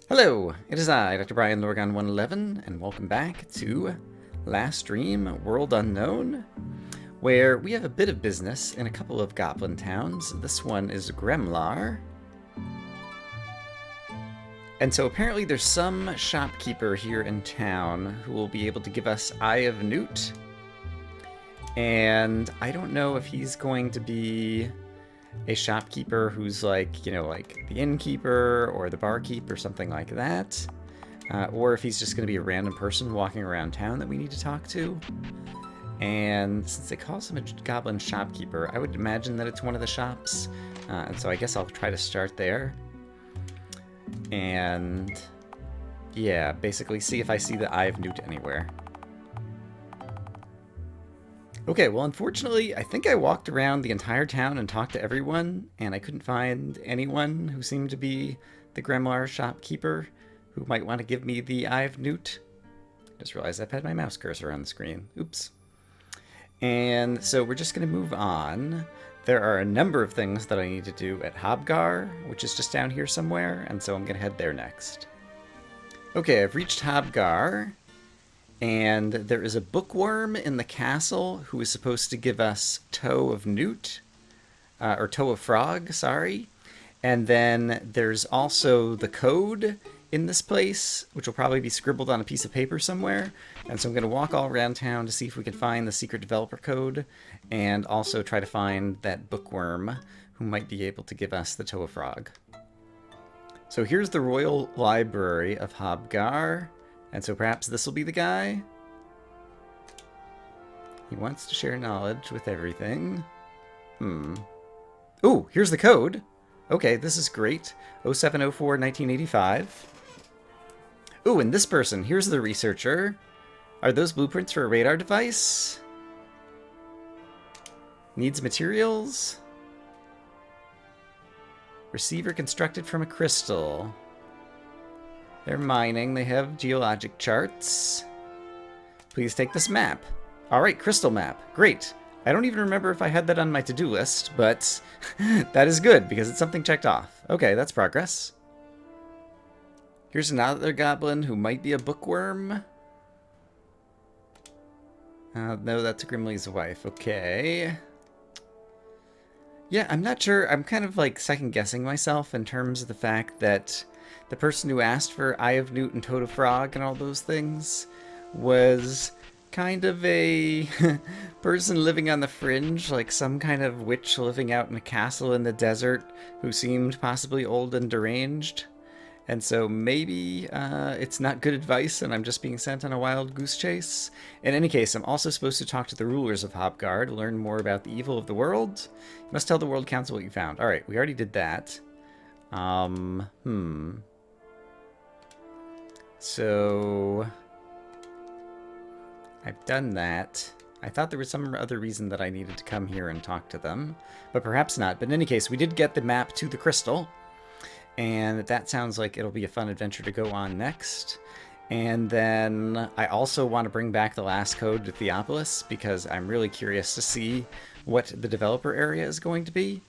Hello, it is I, Dr. Brian Lorgon 111, and welcome back to Last Stream World Unknown, where we have a bit of business in a couple of goblin towns. This one is Gremlar. And so apparently there's some shopkeeper here in town who will be able to give us Eye of Newt. And I don't know if he's going to be a shopkeeper who's like, like the innkeeper or the barkeep or something like that. Or if he's just going to be a random person walking around town that we need to talk to. And since they call him a goblin shopkeeper, I would imagine that it's one of the shops. And so I guess I'll try to start there. And yeah, basically see if I see the Eye of Newt anywhere. Okay, well, unfortunately, I think I walked around the entire town and talked to everyone, and I couldn't find anyone who seemed to be the Gremlar shopkeeper who might want to give me the Eye of Newt. I just realized I've had my mouse cursor on the screen. Oops. And so we're just going to move on. There are a number of things that I need to do at Hob Gar, which is just down here somewhere, and so I'm going to head there next. Okay, I've reached Hob Gar. And there is a bookworm in the castle who is supposed to give us Toe of Newt, or Toe of Frog, sorry. And then there's also the code in this place, which will probably be scribbled on a piece of paper somewhere. And so I'm going to walk all around town to see if we can find the secret developer code, and also try to find that bookworm who might be able to give us the Toe of Frog. So here's the Royal Library of Hob Gar. And so perhaps this will be the guy. He wants to share knowledge with everything. Ooh, here's the code. Okay, this is great. 0704-1985. Ooh, and this person, here's the researcher. Are those blueprints for a radar device? Needs materials. Receiver constructed from a crystal. They're mining. They have geologic charts. Please take this map. All right, crystal map. Great. I don't even remember if I had that on my to-do list, but that is good because it's something checked off. Okay, that's progress. Here's another goblin who might be a bookworm. No, that's Grimley's wife. Okay. Yeah, I'm not sure. I'm kind of like second-guessing myself in terms of the fact that the person who asked for Eye of Newt and Toad of Frog and all those things was kind of a person living on the fringe, like some kind of witch living out in a castle in the desert who seemed possibly old and deranged. And so maybe it's not good advice and I'm just being sent on a wild goose chase. In any case, I'm also supposed to talk to the rulers of Hob Gar to learn more about the evil of the world. You must tell the World Council what you found. All right, we already did that. So I've done that. I thought there was some other reason that I needed to come here and talk to them, but perhaps not. But in any case, we did get the map to the crystal, and that sounds like it'll be a fun adventure to go on next. And then I also want to bring back the last code to Theopolis because I'm really curious to see what the developer area is going to be.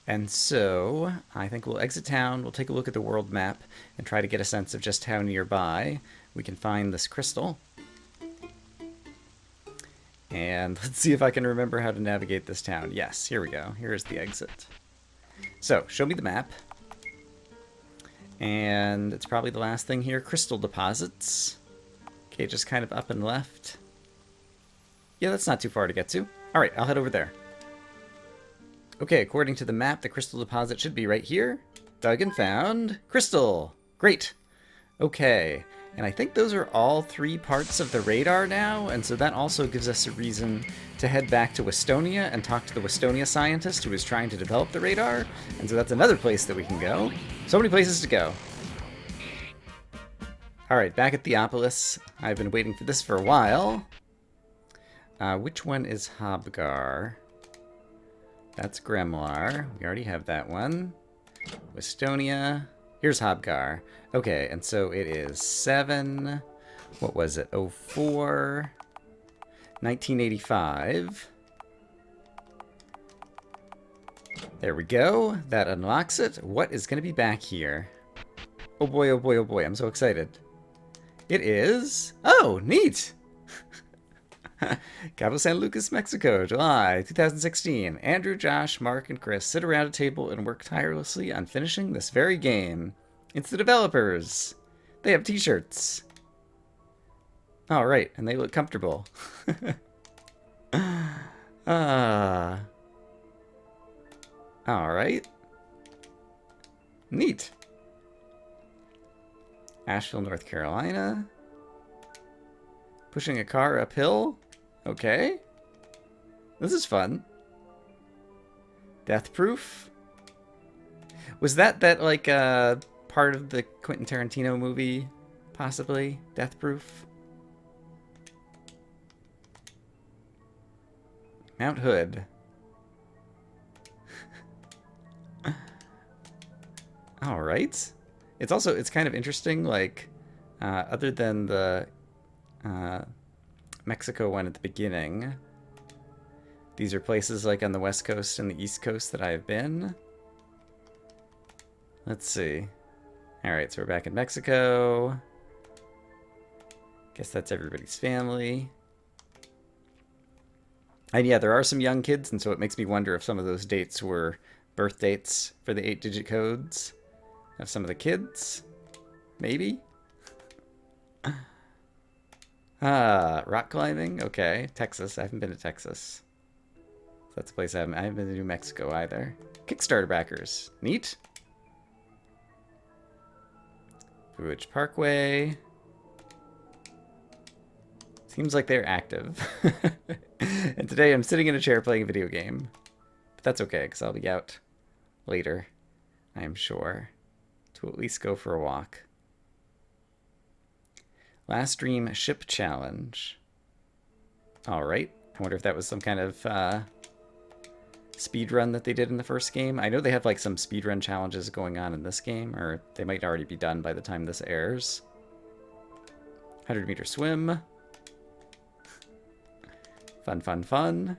And so I think we'll exit town, we'll take a look at the world map, and try to get a sense of just how nearby we can find this crystal. And let's see if I can remember how to navigate this town. Yes, here we go. Here's the exit. So, show me the map. And it's probably the last thing here. Crystal deposits. Okay, just kind of up and left. Yeah, that's not too far to get to. All right, I'll head over there. Okay, according to the map, the crystal deposit should be right here. Dug and found. Crystal! Great. Okay, and I think those are all three parts of the radar now, and so that also gives us a reason to head back to Westonia and talk to the Westonia scientist who is trying to develop the radar, and so that's another place that we can go. So many places to go. Alright, back at Theopolis. I've been waiting for this for a while. Which one is Hob Gar? That's Gremlar. We already have that one. Westonia. Here's Hob Gar. Okay, and so it is 7... What was it? 04... 1985. There we go. That unlocks it. What is going to be back here? Oh boy, oh boy, oh boy, I'm so excited. It is... Oh, neat! Cabo San Lucas, Mexico, July 2016. Andrew, Josh, Mark, and Chris sit around a table and work tirelessly on finishing this very game. It's the developers. They have t-shirts. All right, and they look comfortable. All right. Neat. Asheville, North Carolina. Pushing a car uphill. Okay. This is fun. Death Proof. Was that like part of the Quentin Tarantino movie? Possibly. Death Proof. Mount Hood. All right. It's kind of interesting, like, other than the Mexico one at the beginning, these are places like on the West Coast and the East Coast that I've been. Let's see. All right, so we're back in Mexico. Guess that's everybody's family. And yeah, there are some young kids, and so it makes me wonder if some of those dates were birth dates for the 8-digit codes of some of the kids. Maybe? Rock climbing? Okay. Texas. I haven't been to Texas. That's a place I haven't been to New Mexico either. Kickstarter backers. Neat. Blue Ridge Parkway. Seems like they're active. And today I'm sitting in a chair playing a video game. But that's okay, because I'll be out later, I am sure, to at least go for a walk. Last Stream Ship Challenge. Alright. I wonder if that was some kind of speed run that they did in the first game. I know they have like some speedrun challenges going on in this game, or they might already be done by the time this airs. 100-meter swim. Fun, fun, fun.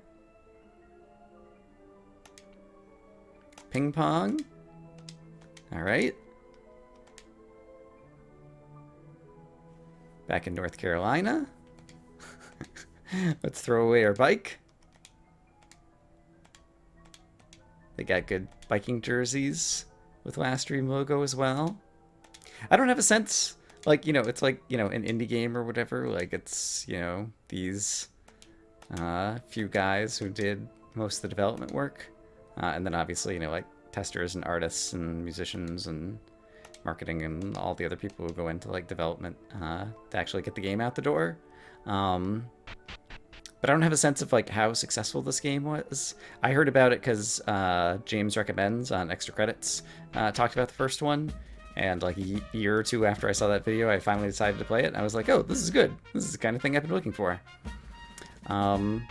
Ping pong. All right. Back in North Carolina. Let's throw away our bike. They got good biking jerseys with Last Stream logo as well. I don't have a sense, like, you know, it's like, you know, an indie game or whatever. Like, it's, you know, these few guys who did most of the development work. And then obviously, you know, like testers and artists and musicians and marketing and all the other people who go into like development to actually get the game out the door. But I don't have a sense of like how successful this game was. I heard about it because James Recommends on Extra Credits talked about the first one. And like a year or two after I saw that video, I finally decided to play it. And I was like, oh, this is good. This is the kind of thing I've been looking for. But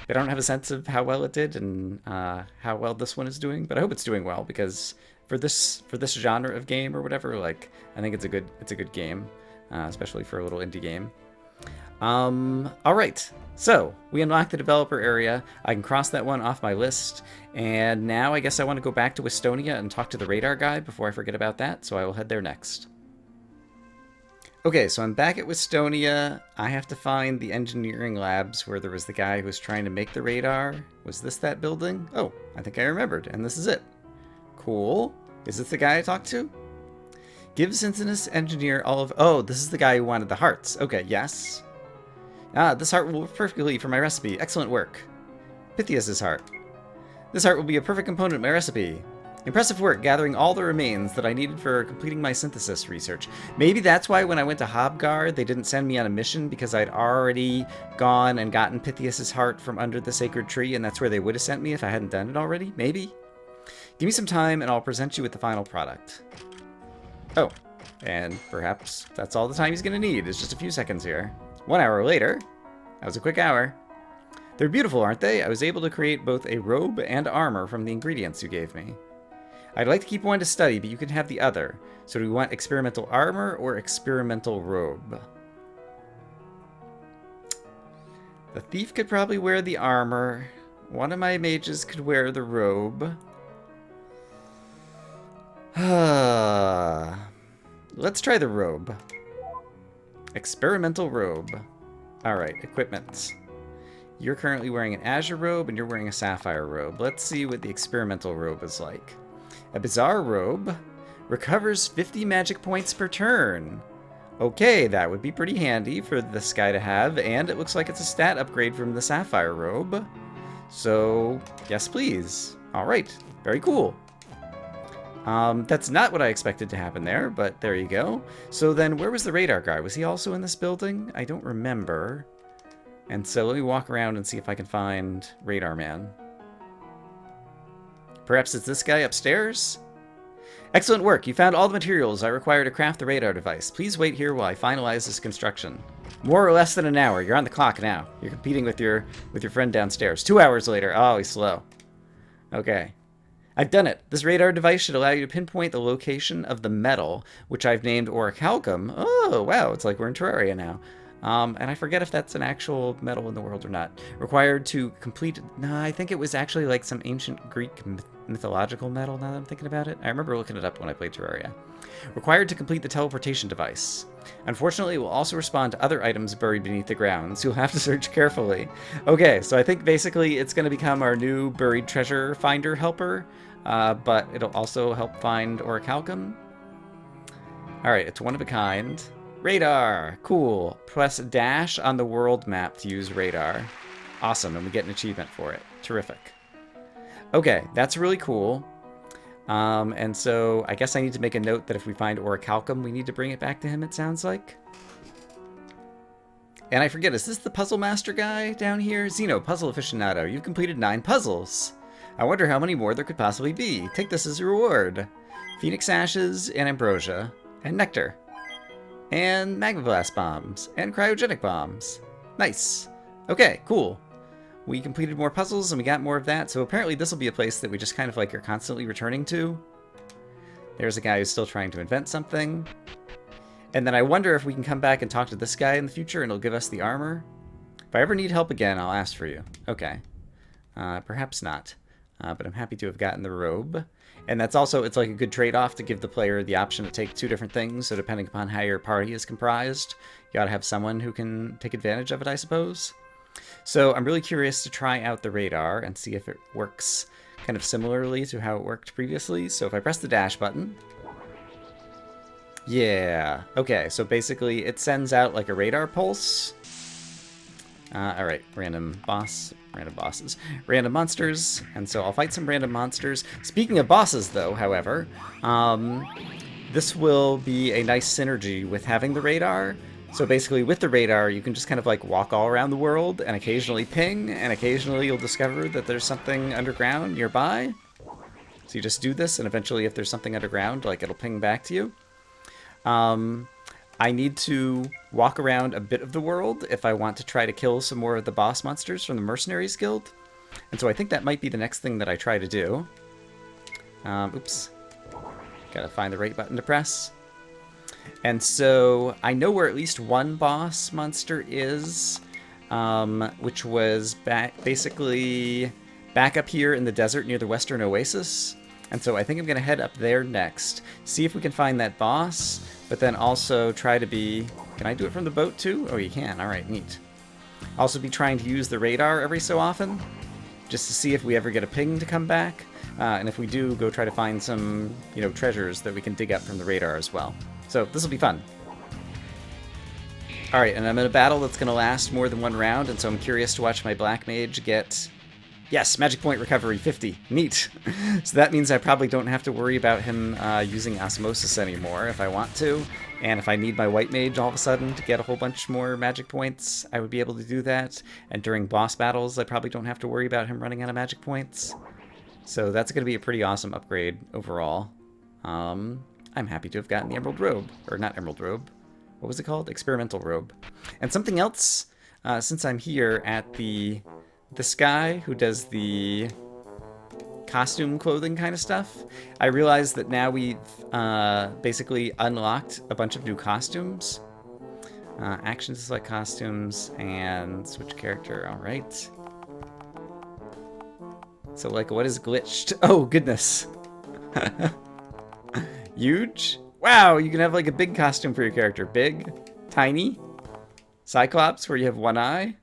I don't have a sense of how well it did and how well this one is doing. But I hope it's doing well, because for this genre of game or whatever, like, I think it's a good game, especially for a little indie game. All right, so we unlocked the developer area. I can cross that one off my list, and now I guess I want to go back to Estonia and talk to the radar guy before I forget about that. So I will head there next. Okay, so I'm back at Westonia. I have to find the engineering labs where there was the guy who was trying to make the radar. Was this that building? Oh, I think I remembered, and this is it. Cool. Is this the guy I talked to? Give Cincinus engineer all of... Oh, this is the guy who wanted the hearts. Okay, yes. Ah, this heart will work perfectly for my recipe. Excellent work. Pythias's heart. This heart will be a perfect component of my recipe. Impressive work gathering all the remains that I needed for completing my synthesis research. Maybe that's why when I went to Hob Gar, they didn't send me on a mission, because I'd already gone and gotten Pythias's heart from under the sacred tree, and that's where they would have sent me if I hadn't done it already. Maybe. Give me some time and I'll present you with the final product. Oh, and perhaps that's all the time he's going to need, is just a few seconds here. 1 hour later. That was a quick hour. They're beautiful, aren't they? I was able to create both a robe and armor from the ingredients you gave me. I'd like to keep one to study, but you can have the other. So do we want experimental armor or experimental robe? The thief could probably wear the armor. One of my mages could wear the robe. Let's try the robe. Experimental robe. Alright, equipment. You're currently wearing an azure robe, and you're wearing a sapphire robe. Let's see what the experimental robe is like. A bizarre robe recovers 50 magic points per turn. Okay, that would be pretty handy for this guy to have, and it looks like it's a stat upgrade from the sapphire robe. So, yes please. Alright, very cool. That's not what I expected to happen there, but there you go. So then, where was the radar guy? Was he also in this building? I don't remember. And so let me walk around and see if I can find Radar Man. Perhaps it's this guy upstairs? Excellent work. You found all the materials I require to craft the radar device. Please wait here while I finalize this construction. More or less than an hour. You're on the clock now. You're competing with your friend downstairs. 2 hours later. Oh, he's slow. Okay. I've done it. This radar device should allow you to pinpoint the location of the metal, which I've named orichalcum. Oh, wow. It's like we're in Terraria now. And I forget if that's an actual metal in the world or not. Required to complete... No, I think it was actually like some ancient Greek mythological metal, now that I'm thinking about it. I remember looking it up when I played Terraria. Required to complete the teleportation device. Unfortunately, it will also respond to other items buried beneath the ground, so you'll have to search carefully. Okay, so I think basically it's going to become our new buried treasure finder helper, but it'll also help find orichalcum. Alright, it's one of a kind. Radar! Cool. Press dash on the world map to use radar. Awesome, and we get an achievement for it. Terrific. Okay, that's really cool. And so I guess I need to make a note that if we find orichalcum, we need to bring it back to him, it sounds like. And I forget, is this the puzzle master guy down here? Zeno, puzzle aficionado. You've completed 9 puzzles. I wonder how many more there could possibly be. Take this as a reward. Phoenix ashes and ambrosia and nectar. And magma blast bombs and cryogenic bombs. Nice. Okay, cool. We completed more puzzles and we got more of that, so apparently this will be a place that we just kind of like are constantly returning to. There's a guy who's still trying to invent something. And then I wonder if we can come back and talk to this guy in the future and he'll give us the armor. If I ever need help again, I'll ask for you. Okay. Perhaps not. But I'm happy to have gotten the robe. And that's also, it's like a good trade-off to give the player the option to take 2 different things, so depending upon how your party is comprised, you gotta have someone who can take advantage of it, I suppose. So I'm really curious to try out the radar and see if it works kind of similarly to how it worked previously. So if I press the dash button... Yeah, okay, so basically it sends out like a radar pulse. Alright, random bosses, random monsters, and so I'll fight some random monsters. Speaking of bosses though, however, this will be a nice synergy with having the radar. So basically with the radar, you can just kind of like walk all around the world and occasionally ping, and occasionally you'll discover that there's something underground nearby. So you just do this, and eventually if there's something underground, like it'll ping back to you. I need to walk around a bit of the world if I want to try to kill some more of the boss monsters from the Mercenaries Guild. And so I think that might be the next thing that I try to do. Oops. Gotta find the right button to press. And so I know where at least one boss monster is, which was basically back up here in the desert near the Western Oasis. And so I think I'm going to head up there next, see if we can find that boss, but then also try to be... Can I do it from the boat too? Oh, you can. All right, neat. Also be trying to use the radar every so often, just to see if we ever get a ping to come back. And if we do, go try to find some, treasures that we can dig up from the radar as well. So this will be fun. All right, and I'm in a battle that's going to last more than 1 round, and so I'm curious to watch my black mage get... Yes, magic point recovery, 50. Neat. So that means I probably don't have to worry about him using osmosis anymore if I want to. And if I need my white mage all of a sudden to get a whole bunch more magic points, I would be able to do that. And during boss battles, I probably don't have to worry about him running out of magic points. So that's going to be a pretty awesome upgrade overall. I'm happy to have gotten the Emerald Robe. Or not Emerald Robe. What was it called? Experimental Robe. And something else, since I'm here at this guy who does the costume clothing kind of stuff, I realized that now we've basically unlocked a bunch of new costumes. Action to select costumes and switch character. All right. So, like, what is glitched? Oh, goodness. Huge? Wow, you can have like a big costume for your character. Big, tiny, Cyclops where you have one eye,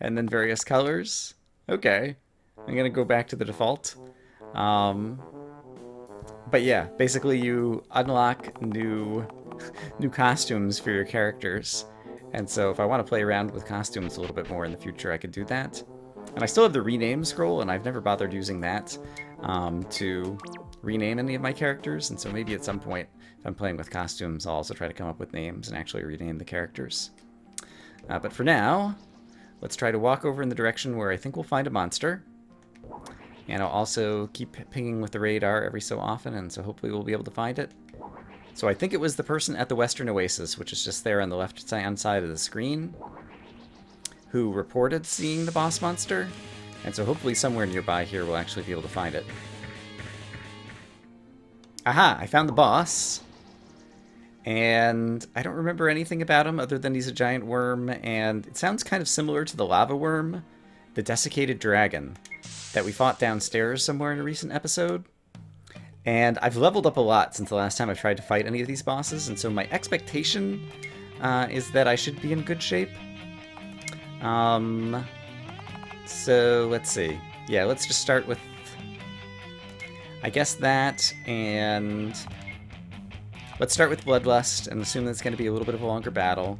and then various colors. Okay, I'm gonna go back to the default. But yeah, basically you unlock new costumes for your characters. And so if I want to play around with costumes a little bit more in the future, I could do that. And I still have the rename scroll, and I've never bothered using that to rename any of my characters. And so maybe at some point, if I'm playing with costumes, I'll also try to come up with names and actually rename the characters. But for now, let's try to walk over in the direction where I think we'll find a monster. And I'll also keep pinging with the radar every so often, and so hopefully we'll be able to find it. So I think it was the person at the Western Oasis, which is just there on the left-hand side of the screen, who reported seeing the boss monster. And so hopefully somewhere nearby here we'll actually be able to find it. Aha! I found the boss. And I don't remember anything about him other than he's a giant worm, and it sounds kind of similar to the lava worm, the desiccated dragon, that we fought downstairs somewhere in a recent episode. And I've leveled up a lot since the last time I've tried to fight any of these bosses, and so my expectation is that I should be in good shape. So let's see. Yeah, let's just start with, I guess that, and let's start with Bloodlust and assume that's going to be a little bit of a longer battle.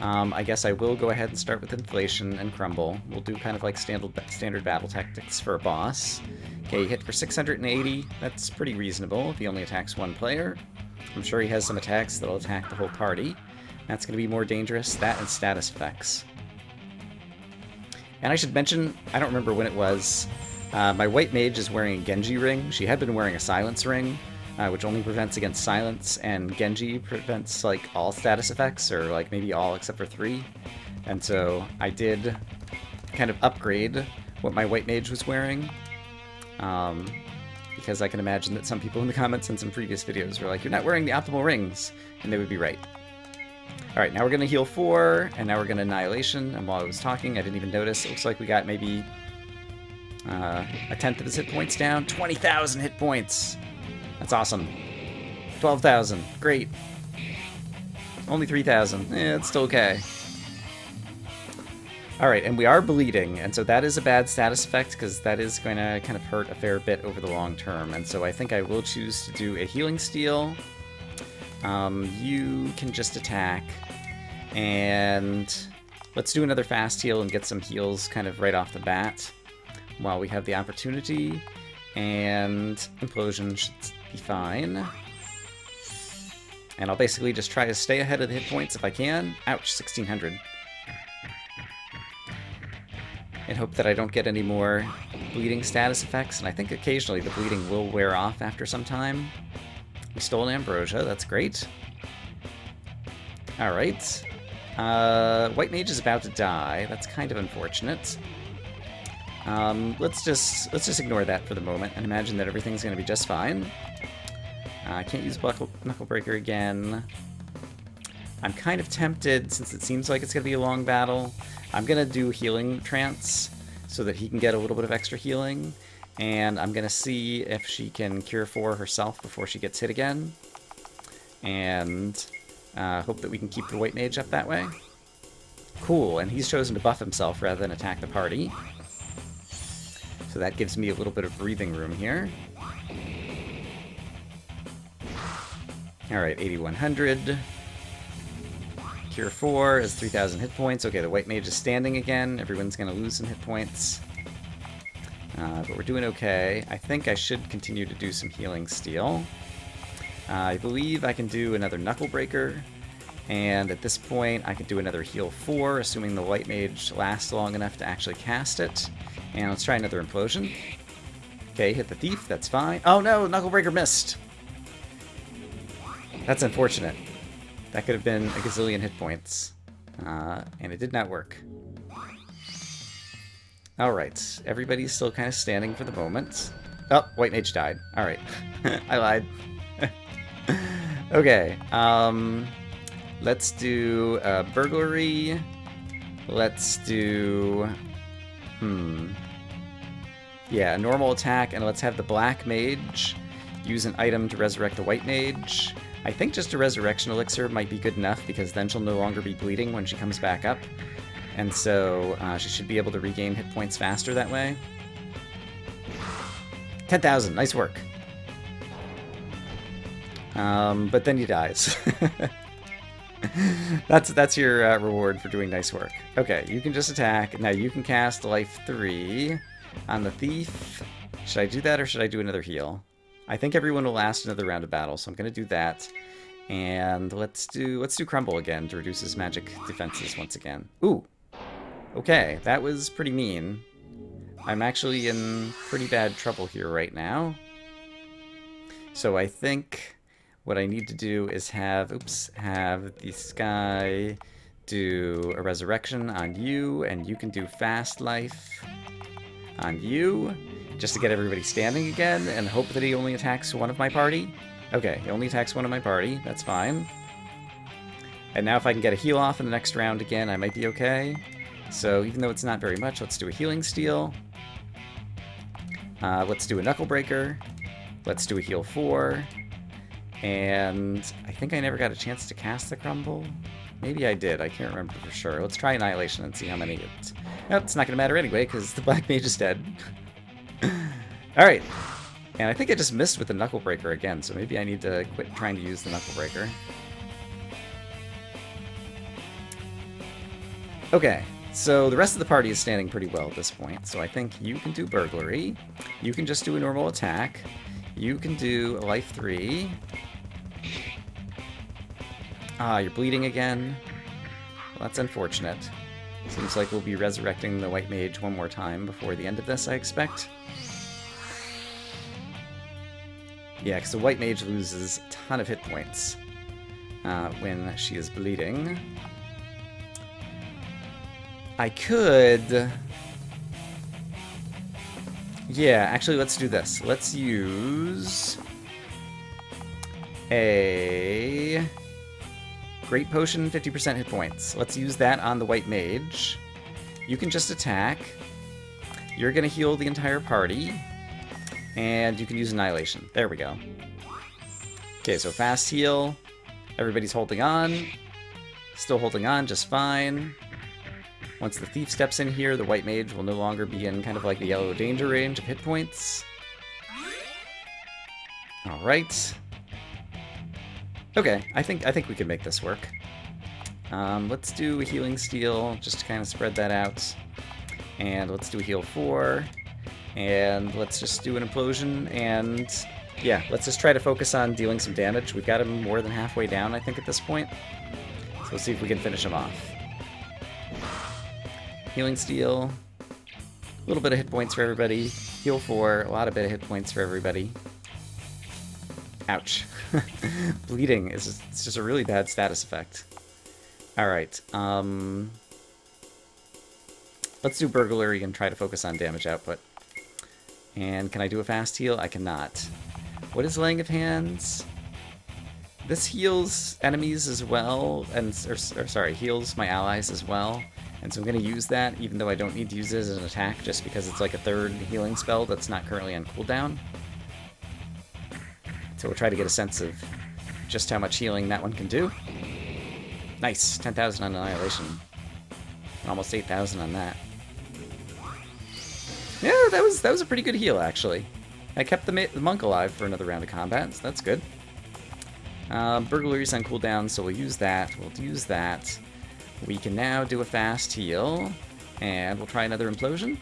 I guess I will go ahead and start with Inflation and Crumble. We'll do kind of like standard battle tactics for a boss. Okay, hit for 680. That's pretty reasonable if he only attacks one player. I'm sure he has some attacks that'll attack the whole party. That's going to be more dangerous. That and status effects. And I should mention, I don't remember when it was, my white mage is wearing a Genji ring. She had been wearing a silence ring, which only prevents against silence, and Genji prevents like all status effects, or like maybe all except for 3. And so I did kind of upgrade what my white mage was wearing, because I can imagine that some people in the comments in some previous videos were like, you're not wearing the optimal rings, and they would be right. Alright, now we're going to heal 4, and now we're going to Annihilation, and while I was talking I didn't even notice, it looks like we got maybe a tenth of his hit points down. 20,000 hit points! That's awesome. 12,000. Great. Only 3,000. It's still okay. Alright, and we are bleeding, and so that is a bad status effect, because that is going to kind of hurt a fair bit over the long term, and so I think I will choose to do a Healing Steal. You can just attack, and let's do another fast heal and get some heals kind of right off the bat while we have the opportunity, and Implosion should be fine. And I'll basically just try to stay ahead of the hit points if I can. Ouch, 1600. And hope that I don't get any more bleeding status effects, and I think occasionally the bleeding will wear off after some time. We stole an Ambrosia, that's great. Alright. White Mage is about to die. That's kind of unfortunate. Let's just ignore that for the moment and imagine that everything's going to be just fine. I can't use Knuckle Breaker again. I'm kind of tempted, since it seems like it's going to be a long battle. I'm going to do Healing Trance so that he can get a little bit of extra healing. And I'm going to see if she can Cure 4 herself before she gets hit again. And hope that we can keep the White Mage up that way. Cool, and he's chosen to buff himself rather than attack the party. So that gives me a little bit of breathing room here. Alright, 8100. Cure 4 is 3000 hit points. Okay, the White Mage is standing again. Everyone's going to lose some hit points. But we're doing okay. I think I should continue to do some Healing Steal. I believe I can do another Knuckle Breaker. And at this point, I can do another Heal 4, assuming the White Mage lasts long enough to actually cast it. And let's try another Implosion. Okay, hit the Thief, that's fine. Oh no, Knuckle Breaker missed! That's unfortunate. That could have been a gazillion hit points. And it did not work. Alright, everybody's still kind of standing for the moment. Oh, White Mage died. Alright. I lied. Okay, let's do Burglary. Let's do... Yeah, a normal attack, and let's have the Black Mage use an item to resurrect the White Mage. I think just a resurrection elixir might be good enough, because then she'll no longer be bleeding when she comes back up. And so she should be able to regain hit points faster that way. 10,000, nice work. But then he dies. That's your reward for doing nice work. Okay, you can just attack. Now you can cast Life 3 on the thief. Should I do that, or should I do another heal? I think everyone will last another round of battle, so I'm going to do that. And let's do Crumble again to reduce his magic defenses once again. Ooh! Okay, that was pretty mean. I'm actually in pretty bad trouble here right now. So I think what I need to do is have this guy do a resurrection on you, and you can do fast life on you, just to get everybody standing again, and hope that he only attacks one of my party. Okay, he only attacks one of my party, that's fine. And now if I can get a heal off in the next round again, I might be okay. So even though it's not very much, let's do a healing steal. Let's do a knuckle breaker. Let's do a heal 4. And I think I never got a chance to cast the crumble. Maybe I did, I can't remember for sure. Let's try annihilation and see how many it's... Nope, it's not going to matter anyway, because the black mage is dead. Alright. And I think I just missed with the knuckle breaker again, so maybe I need to quit trying to use the knuckle breaker. Okay. So the rest of the party is standing pretty well at this point, so I think you can do burglary, you can just do a normal attack, you can do a life 3. Ah, you're bleeding again. Well, that's unfortunate. Seems like we'll be resurrecting the white mage one more time before the end of this, I expect. Yeah, because the white mage loses a ton of hit points when she is bleeding. I could... Yeah, actually, let's do this. Let's use a Great Potion, 50% hit points. Let's use that on the white mage. You can just attack. You're going to heal the entire party. And you can use Annihilation. There we go. Okay, so fast heal. Everybody's holding on. Still holding on just fine. Once the thief steps in here, the white mage will no longer be in kind of like the yellow danger range of hit points. Alright. Okay, I think we can make this work. Let's do a healing steal, just to kind of spread that out. And let's do a heal 4. And let's just do an implosion, and yeah, let's just try to focus on dealing some damage. We've got him more than halfway down, I think, at this point. So let's see if we can finish him off. Healing steal. A little bit of hit points for everybody. Heal 4. A lot of bit of hit points for everybody. Ouch. Bleeding is just a really bad status effect. Alright. Let's do burglary and try to focus on damage output. And can I do a fast heal? I cannot. What is Laying of Hands? This heals enemies as well, and heals my allies as well. And so I'm going to use that, even though I don't need to use it as an attack, just because it's like a third healing spell that's not currently on cooldown. So we'll try to get a sense of just how much healing that one can do. Nice, 10,000 on Annihilation. And almost 8,000 on that. Yeah, that was a pretty good heal, actually. I kept the monk alive for another round of combat, so that's good. Burglary's on cooldown, so we'll use that. We'll use that. We can now do a fast heal, and we'll try another implosion.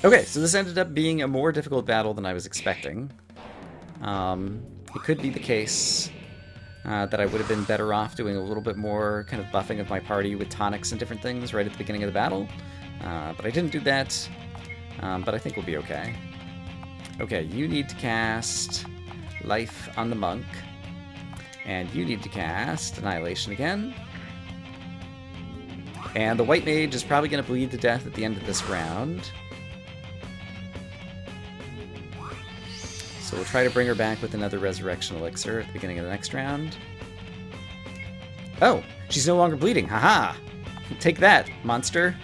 Okay, so this ended up being a more difficult battle than I was expecting. It could be the case that I would have been better off doing a little bit more kind of buffing of my party with tonics and different things right at the beginning of the battle. But I didn't do that, but I think we'll be okay. Okay, you need to cast Life on the monk, and you need to cast Annihilation again. And the white mage is probably going to bleed to death at the end of this round. So we'll try to bring her back with another Resurrection Elixir at the beginning of the next round. Oh, she's no longer bleeding. Haha! Take that, monster.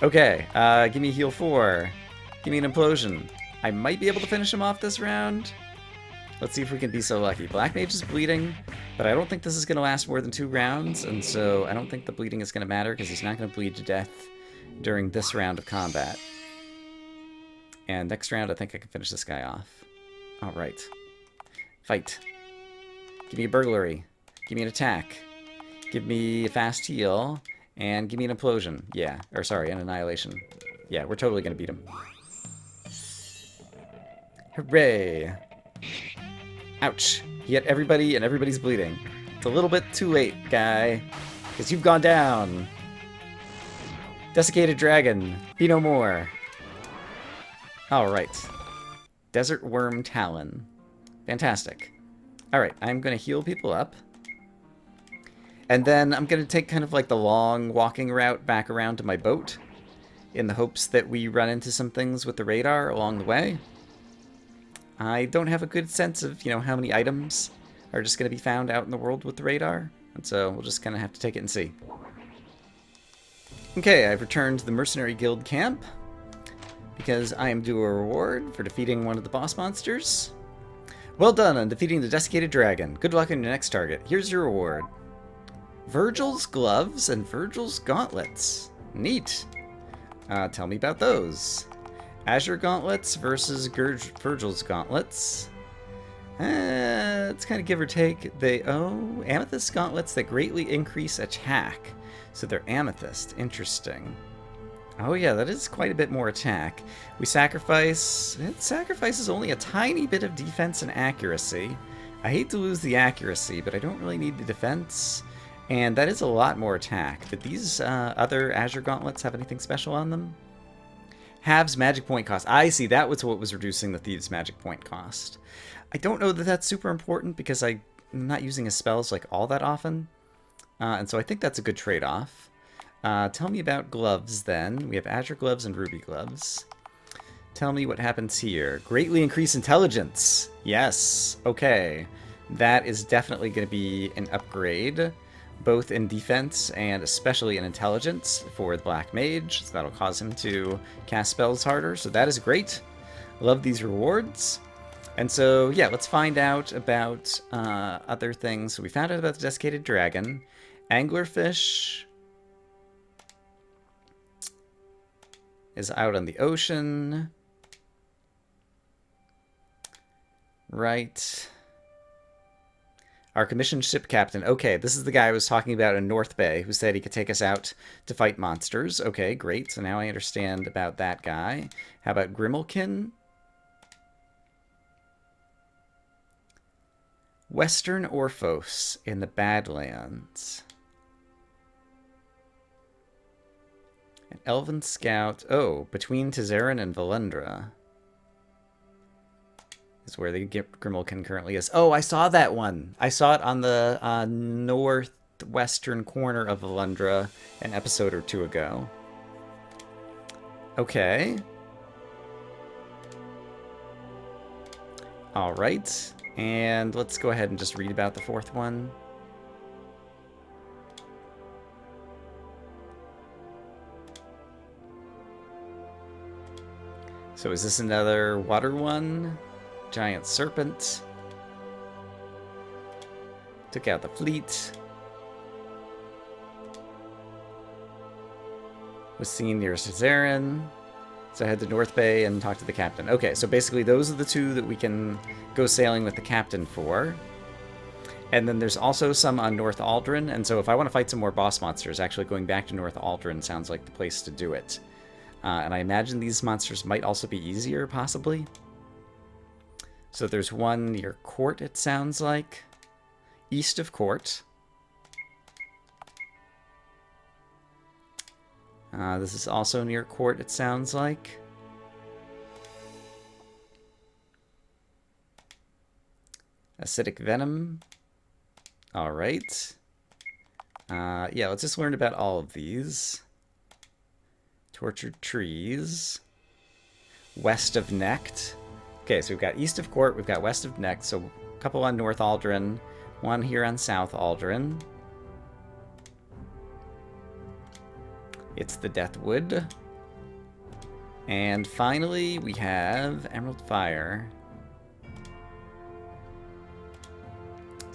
Okay, give me heal 4. Give me an implosion. I might be able to finish him off this round. Let's see if we can be so lucky. Black Mage is bleeding, but I don't think this is going to last more than 2 rounds, and so I don't think the bleeding is going to matter because he's not going to bleed to death during this round of combat. And next round, I think I can finish this guy off. All right. Fight. Give me a burglary. Give me an attack. Give me a fast heal. And give me an implosion. Yeah. Or sorry, an annihilation. Yeah, we're totally going to beat him. Hooray. Ouch. He hit everybody and everybody's bleeding. It's a little bit too late, guy. Because you've gone down. Desiccated dragon. Be no more. Alright. Desert Worm Talon. Fantastic. Alright, I'm going to heal people up. And then I'm going to take kind of like the long walking route back around to my boat in the hopes that we run into some things with the radar along the way. I don't have a good sense of, you know, how many items are just going to be found out in the world with the radar. And so we'll just kind of have to take it and see. Okay, I've returned to the Mercenary Guild camp because I am due a reward for defeating one of the boss monsters. Well done on defeating the Desiccated Dragon. Good luck on your next target. Here's your reward. Virgil's Gloves and Virgil's Gauntlets. Neat. Tell me about those. Azure Gauntlets versus Virgil's Gauntlets. It's kind of give or take. Amethyst Gauntlets that greatly increase attack. So they're amethyst. Interesting. Oh yeah, that is quite a bit more attack. We sacrifice... It sacrifices only a tiny bit of defense and accuracy. I hate to lose the accuracy, but I don't really need the defense. And that is a lot more attack. Did these other Azure Gauntlets have anything special on them? Halves magic point cost. I see, that was what was reducing the Thieves' magic point cost. I don't know that that's super important because I'm not using his spells like all that often. And so I think that's a good trade-off. Tell me about gloves then. We have Azure Gloves and Ruby Gloves. Tell me what happens here. Greatly increase intelligence. Yes. Okay. That is definitely going to be an upgrade, both in defense and especially in intelligence for the Black Mage. So that'll cause him to cast spells harder. So that is great. Love these rewards. And so, yeah, let's find out about other things. So we found out about the Desiccated Dragon. Anglerfish is out on the ocean. Right. Our commissioned ship captain. Okay, this is the guy I was talking about in North Bay who said he could take us out to fight monsters. Okay, great. So now I understand about that guy. How about Grimalkin? Western Orphos in the Badlands. An Elven Scout. Oh, between Tizaran and Valendra is where the Grimalkin currently is. Oh, I saw that one. I saw it on the northwestern corner of Valendra an episode or 2 ago. Okay. All right. And let's go ahead and just read about the 4th one. So is this another water one? Giant serpent. Took out the fleet. Was seen near Tizaran. So I head to North Bay and talk to the captain. Okay, so basically those are the 2 that we can go sailing with the captain for. And then there's also some on North Aldrin. And so if I want to fight some more boss monsters, actually going back to North Aldrin sounds like the place to do it. And I imagine these monsters might also be easier, possibly. So there's one near Court, it sounds like. East of Court. This is also near Court, it sounds like. Acidic Venom. Alright. Yeah, let's just learn about all of these. Tortured Trees. West of Necht. Okay, so we've got East of Court, we've got West of Necht, so a couple on North Aldrin, one here on South Aldrin. It's the Deathwood. And finally, we have Emerald Fire.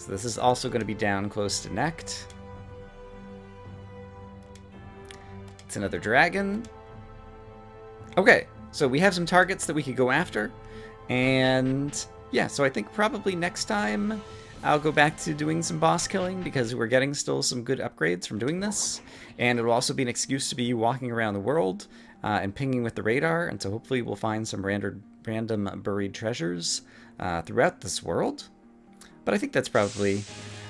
So this is also going to be down close to Necht. It's another dragon. Okay, so we have some targets that we could go after. And yeah, so I think probably next time I'll go back to doing some boss killing because we're getting still some good upgrades from doing this. And it'll also be an excuse to be walking around the world and pinging with the radar. And so hopefully we'll find some random buried treasures throughout this world. But I think that's probably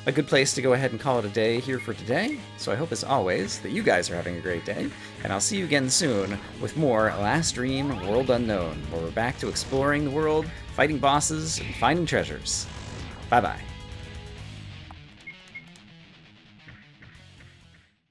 a good place to go ahead and call it a day here for today. So I hope, as always, that you guys are having a great day, and I'll see you again soon with more Last Dream World Unknown, where we're back to exploring the world, fighting bosses, and finding treasures. Bye-bye.